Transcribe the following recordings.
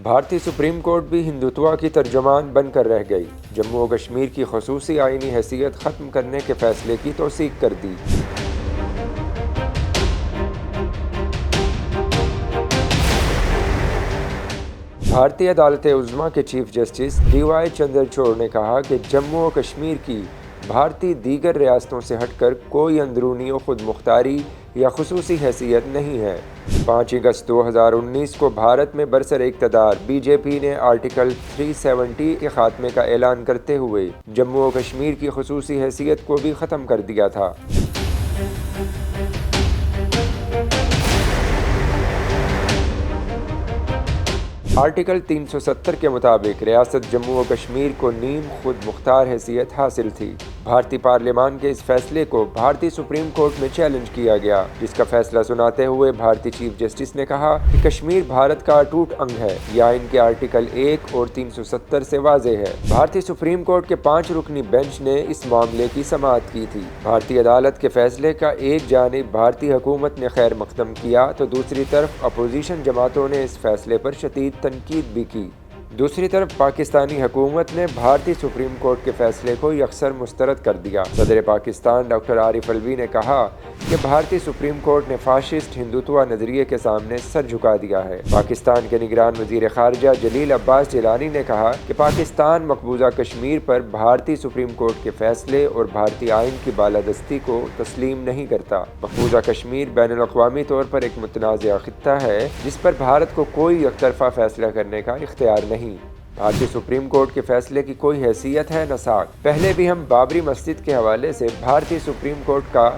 بھارتی supreme court بھی ہندوتوا کی ترجمان بن کر رہ گئی۔ جموں و کشمیر کی خصوصی آئینی حیثیت ختم کرنے کے فیصلے کی توثیق کر دی۔ بھارتی عدالت عظمیٰ کے chief justice D Y Chandrachud نے کہا کہ جموں و کشمیر کی بھارتی دیگر ریاستوں سے ہٹ کر کوئی اندرونی و خود مختاری یا خصوصی حیثیت نہیں ہے۔ 5 اگست 2019 کو بھارت میں برسر اقتدار بی جے پی نے آرٹیکل 370 کے خاتمے کا اعلان کرتے ہوئے جموں و کشمیر کی خصوصی حیثیت کو بھی ختم کر دیا تھا۔ آرٹیکل 370 کے مطابق ریاست جموں و کشمیر کو نیم خود مختار حیثیت حاصل تھی۔ بھارتی پارلیمان کے اس فیصلے کو بھارتی سپریم کورٹ میں چیلنج کیا گیا، جس کا فیصلہ سناتے ہوئے بھارتی چیف جسٹس نے کہا کہ کشمیر بھارت کا اٹوٹ انگ ہے۔ یہ آئین کے آرٹیکل 1 اور 370 سے واضح ہے۔ بھارتی سپریم کورٹ کے 5 رکنی بینچ نے اس معاملے کی سماعت کی تھی۔ بھارتی عدالت کے فیصلے کا ایک جانب بھارتی حکومت نے خیر مقدم کیا تو دوسری طرف اپوزیشن جماعتوں نے اس فیصلے پر شدید تنقید بھی کی۔ دوسری طرف پاکستانی حکومت نے بھارتی سپریم کورٹ کے فیصلے کو یکسر مسترد کر دیا۔ صدر پاکستان ڈاکٹر عارف الوی نے کہا کہ بھارتی سپریم کورٹ نے فاشسٹ ہندوتوا نظریے کے سامنے سر جھکا دیا ہے۔ پاکستان کے نگران وزیر خارجہ جلیل عباس جیلانی نے کہا کہ پاکستان مقبوضہ کشمیر پر بھارتی سپریم کورٹ کے فیصلے اور بھارتی آئین کی بالادستی کو تسلیم نہیں کرتا۔ مقبوضہ کشمیر بین الاقوامی طور پر ایک متنازع خطہ ہے جس پر بھارت کو کوئی یک طرفہ فیصلہ کرنے کا اختیار نہیں۔ بھارتی سپریم کورٹ کے فیصلے کی کوئی حیثیت ہے نہ ساکھ۔ پہلے بھی ہم بابری مسجد کے حوالے سے بھارتی سپریم کورٹ کا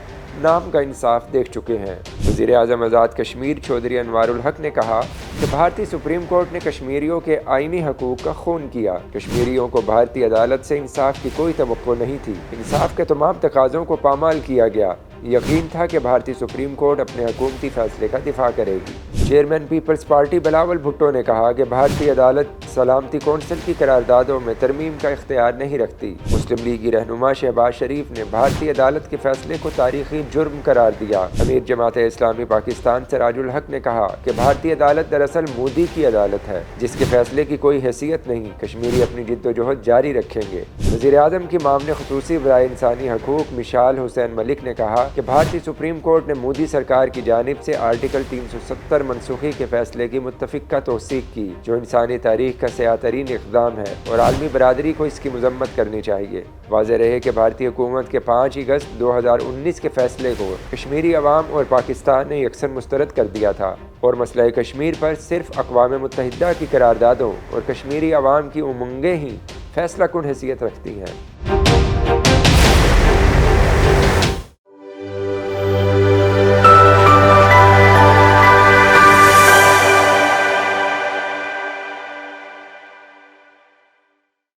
نام کا انصاف دیکھ چکے ہیں۔ وزیر اعظم آزاد کشمیر چودھری انوار الحق نے کہا کہ بھارتی سپریم کورٹ نے کشمیریوں کے آئینی حقوق کا خون کیا۔ کشمیریوں کو بھارتی عدالت سے انصاف کی کوئی توقع نہیں تھی۔ انصاف کے تمام تقاضوں کو پامال کیا گیا۔ یقین تھا کہ بھارتی سپریم کورٹ اپنے حکومتی فیصلے کا دفاع کرے گی۔ چیئرمین پیپلز پارٹی بلاول بھٹو نے کہا کہ بھارتی عدالت سلامتی کونسل کی قراردادوں میں ترمیم کا اختیار نہیں رکھتی۔ مسلم لیگی رہنما شہباز شریف نے بھارتی عدالت کے فیصلے کو تاریخی جرم قرار دیا۔ امیر جماعت اسلامی پاکستان سراج الحق نے کہا کہ بھارتی عدالت دراصل مودی کی عدالت ہے، جس کے فیصلے کی کوئی حیثیت نہیں۔ کشمیری اپنی جدوجہد جاری رکھیں گے۔ وزیر اعظم کی معاون خصوصی برائے انسانی حقوق مشال حسین ملک نے کہا کہ بھارتی سپریم کورٹ نے مودی سرکار کی جانب سے آرٹیکل 370 منسوخی کے فیصلے کی متفقہ توثیق کی، جو انسانی تاریخ کا سیاہ ترین اقدام ہے اور عالمی برادری کو اس کی مذمت کرنی چاہیے۔ واضح رہے کہ بھارتی حکومت کے 5 اگست 2019 کے فیصلے کو کشمیری عوام اور پاکستان نے یکسر مسترد کر دیا تھا اور مسئلہ کشمیر پر صرف اقوام متحدہ کی قراردادوں اور کشمیری عوام کی امنگیں ہی فیصلہ کن حیثیت رکھتی ہیں۔